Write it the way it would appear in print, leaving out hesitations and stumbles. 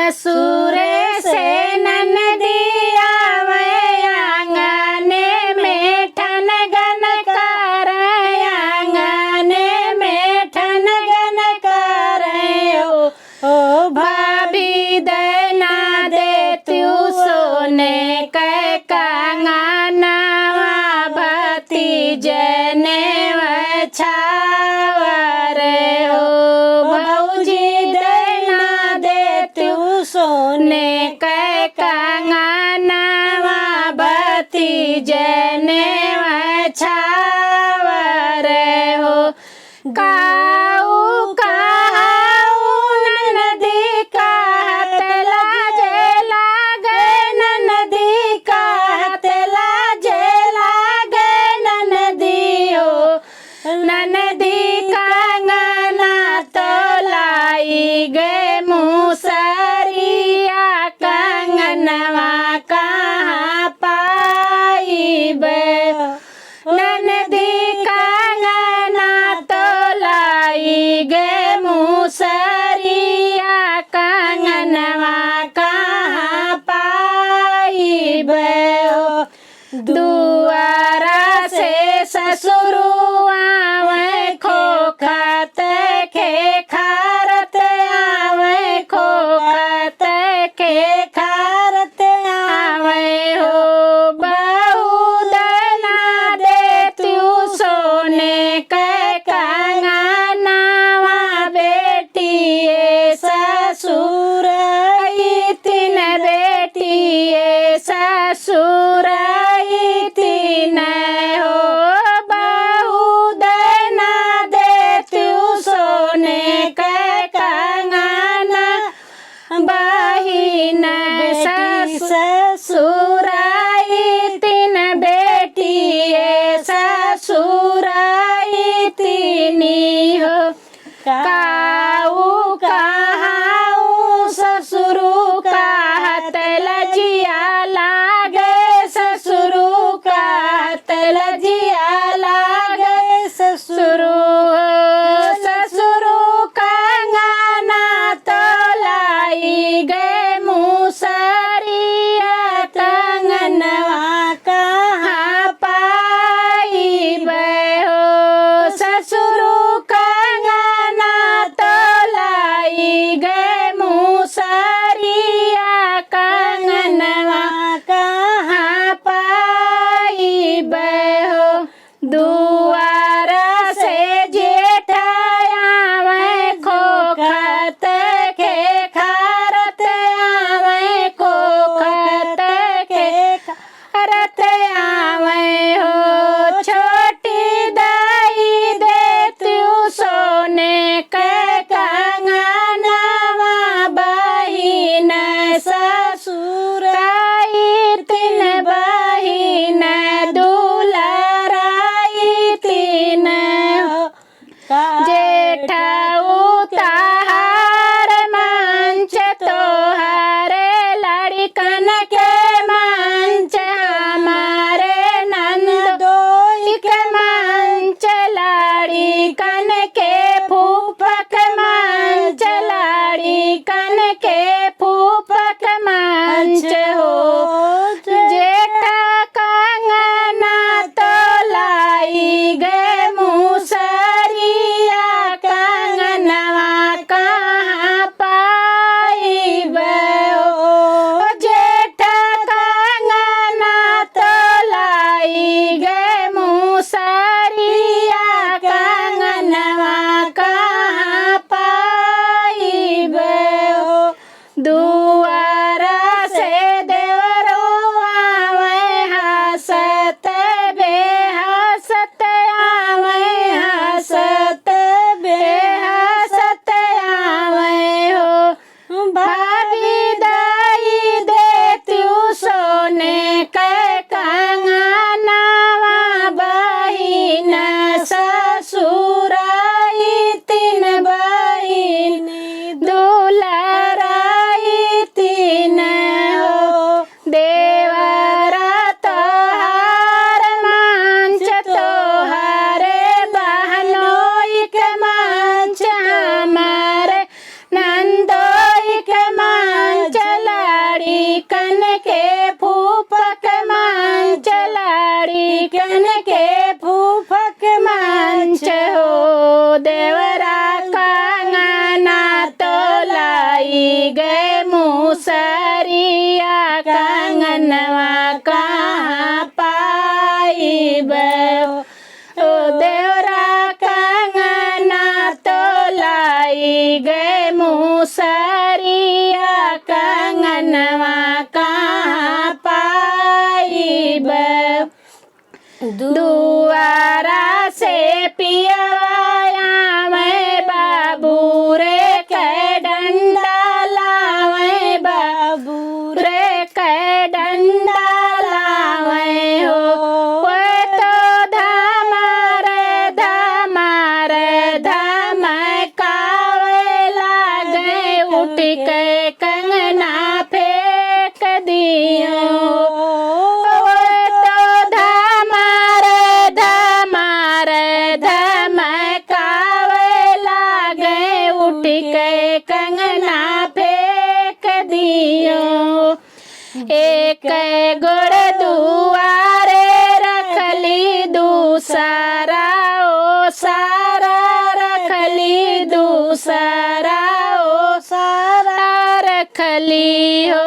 ससुर से ननदी आवे आंगने में ठनगन करे आंगने में ठनगन करे ओ भाभी देना दे तू सोने के कंगनवा भतीजे ने छावर हो भौजी देना दे तू सोने के कंगनवा भतीजे ने छावर हो काऊ काऊ ननदी कहत लाजे लागे ननदी कहत लाजे लागे ननदी हो ननदी कंगना तो लाई गे मुसरिया कंगनवा कहाँ पाइबे ननदी कंगना तो लाई गे मुसरिया कंगनवा कहाँ पाइबे दुआरा से ससुरुआ आवे खोखत के खारत आवे खोखत के खारत आवे हो बहू देना दे तू सोने के कंगनवा बेटिए ससुर तीन बेटिए ससुर तीन हो बहू देना दे तू सोने के कंगना बहिन ससुर तीन बेटिए ससुर तीनी हो काऊ कहाऊ ससुरु कहत लजिया लागे ससुरु कहत लजिया लागे ससुरु ससुरु कंगना तो लाई गे मुसरिया कंगनवा कहाँ पाइबे हो ससुरु कंगना तो लाई गे मुसरिया कंगनवा कहाँ पाइबे हो दुआरा से जेठायावे खोखत के खारत आवे खोखत के खारत आवे हो छोटी दाई दे तू सोने के कंगनवा बहिन ससुर तीन बहिन दुलाराई तीन हो जेठाऊ ताहार मंच तोहारे लड़कन के मंच हमारे नंदोई के मंच लड़कन के फूफक मंच लड़कन के फूफक मंच हो जेठा कंगना तो लाई गे मुसरिया कंगनवा कहाँ पाइबे हो जेठा कंगना तो लाई गे मुसरिया कंगनवा कहाँ पाइबे हो दुआरा से देवरो आवे हंसत बेहसत आवे हंसत बेहसत आवे हो भाभी दाई दे तू सोने के कंगनवा बहिन ससुर तीन बहिन दुलाराई तीन हो देवरा तोहार मंच तोहारे बहनोई के मंच हमारे नंदोई के मंच गए मूसरिया कंगनवा कहाँ पाइब ओ देवरा कंगना तो लाई गए मूसरिया कंगनवा कहाँ पाइब दुआरा से पियाया मैं बाबू रे के डंडा लावे बाबू रे के डंडा लावे हो वो तो धमारे कावे लागे उठ के कंगना फेंक दियो के कंगना फेंक दियो एक गोड़ दुआरे रखली दूसरा ओ सारा रखली दूसरा ओ सारा रखली हो